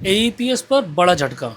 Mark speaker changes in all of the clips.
Speaker 1: AEPS पर बड़ा झटका।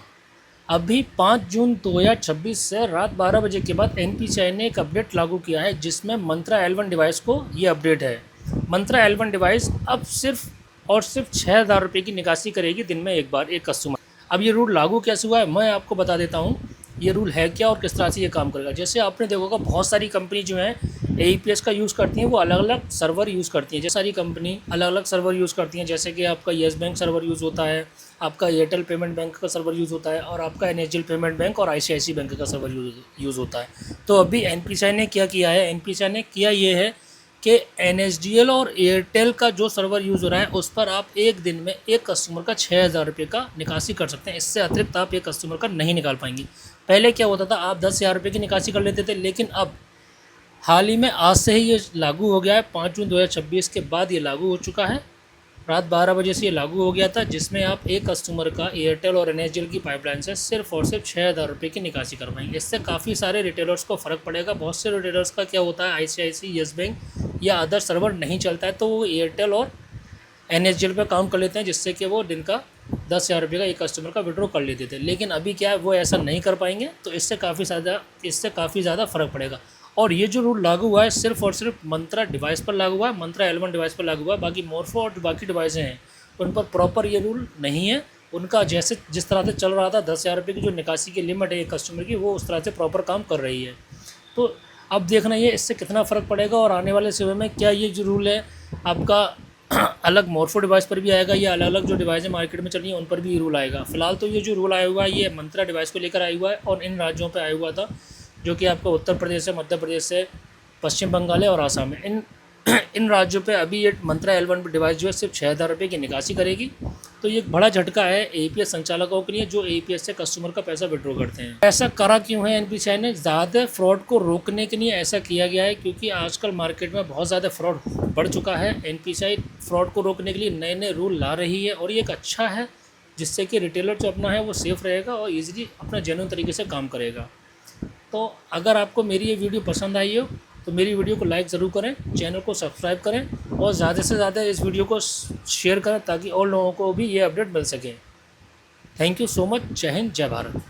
Speaker 1: अभी 5 जून 2026 से रात 12 बजे के बाद एनपीसीआई ने एक अपडेट लागू किया है जिसमें मंत्रा L1 डिवाइस को ये अपडेट है। मंत्रा L1 डिवाइस अब सिर्फ और सिर्फ 6,000 रुपये की निकासी करेगी दिन में एक बार एक कस्टमर। अब ये रूल लागू कैसे हुआ है मैं आपको बता देता हूँ ये रूल है क्या और किस तरह से ये काम करेगा। जैसे आपने देखा होगा बहुत सारी कंपनी जो है एईपीएस का यूज़ करती हैं, वो अलग अलग सर्वर यूज़ करती हैं। जैसे सारी कंपनी अलग अलग सर्वर यूज़ करती हैं, जैसे कि आपका येस बैंक सर्वर यूज़ होता है, आपका एयरटेल पेमेंट बैंक का सर्वर यूज़ होता है और आपका एनएसडीएल पेमेंट बैंक और आईसीआईसी बैंक का सर्वर यूज़ होता है। तो अभी एनपीसीआई ने क्या किया है, एनपीसीआई ने किया ये है कि एनएसडीएल और एयरटेल का जो सर्वर यूज़ हो रहा है उस पर आप एक दिन में एक कस्टमर का 6,000 रुपये का निकासी कर सकते हैं। इससे अतिरिक्त आप एक कस्टमर का नहीं निकाल पाएंगे। पहले क्या होता था, आप 10,000 रुपये की निकासी कर लेते थे, लेकिन अब हाल ही में आज से ही ये लागू हो गया है। 5 जून 2026 के बाद ये लागू हो चुका है। रात 12 बजे से ये लागू हो गया था, जिसमें आप एक कस्टमर का एयरटेल और एनएसडीएल की पाइपलाइन से सिर्फ और सिर्फ 6,000 रुपये की निकासी कर पाएंगे। इससे काफ़ी सारे रिटेलर्स को फ़र्क पड़ेगा। बहुत से रिटेलर्स का क्या होता है, आईसीआईसी, येस बैंक या अदर सर्वर नहीं चलता है तो वो एयरटेल और एनएसडीएल पर काम कर लेते हैं, जिससे कि वो दिन का 10,000 रुपये का एक कस्टमर का विड्रॉ कर लेते थे। लेकिन अभी क्या है, वो ऐसा नहीं कर पाएंगे, तो इससे काफ़ी ज़्यादा फ़र्क पड़ेगा। और ये जो रूल लागू हुआ है सिर्फ और सिर्फ मंत्रा डिवाइस पर लागू हुआ है, मंत्रा L1 डिवाइस पर लागू हुआ है। बाकी मोरफो और बाकी डिवाइसें हैं उन पर प्रॉपर ये रूल नहीं है। उनका जैसे जिस तरह से चल रहा था 10,000 रुपये की जो निकासी की लिमिट है एक कस्टमर की, वो उस तरह से प्रॉपर काम कर रही है। तो अब देखना ये इससे कितना फ़र्क पड़ेगा और आने वाले समय में क्या ये जो रूल है आपका अलग मोरफो डिवाइस पर भी आएगा या अलग अलग जो डिवाइसें मार्केट में चल रही हैं उन पर भी ये रूल आएगा। फिलहाल तो ये जो रूल आया हुआ है ये मंत्रा डिवाइस को लेकर आया हुआ है और इन राज्यों पर आया हुआ था जो कि आपका उत्तर प्रदेश है, मध्य प्रदेश है, पश्चिम बंगाल है और आसाम है। इन राज्यों पे अभी ये मंत्रा L1 डिवाइस जो है सिर्फ 6,000 रुपये की निकासी करेगी। तो ये एक बड़ा झटका है एईपीएस संचालकों के लिए जो एईपीएस से कस्टमर का पैसा विड्रॉ करते हैं। ऐसा करा क्यों है एनपीसीआई ने? ज़्यादा फ्रॉड को रोकने के लिए ऐसा किया गया है क्योंकि आजकल मार्केट में बहुत ज़्यादा फ्रॉड बढ़ चुका है। एनपीसीआई फ्रॉड को रोकने के लिए नए नए रूल ला रही है और ये एक अच्छा है, जिससे कि रिटेलर जो अपना है वो सेफ़ रहेगा और ईजिली अपना जेन्युइन तरीके से काम करेगा। तो अगर आपको मेरी ये वीडियो पसंद आई हो तो मेरी वीडियो को लाइक ज़रूर करें, चैनल को सब्सक्राइब करें और ज़्यादा से ज़्यादा इस वीडियो को शेयर करें ताकि और लोगों को भी ये अपडेट मिल सके। Thank you so much. जय हिंद, जय भारत।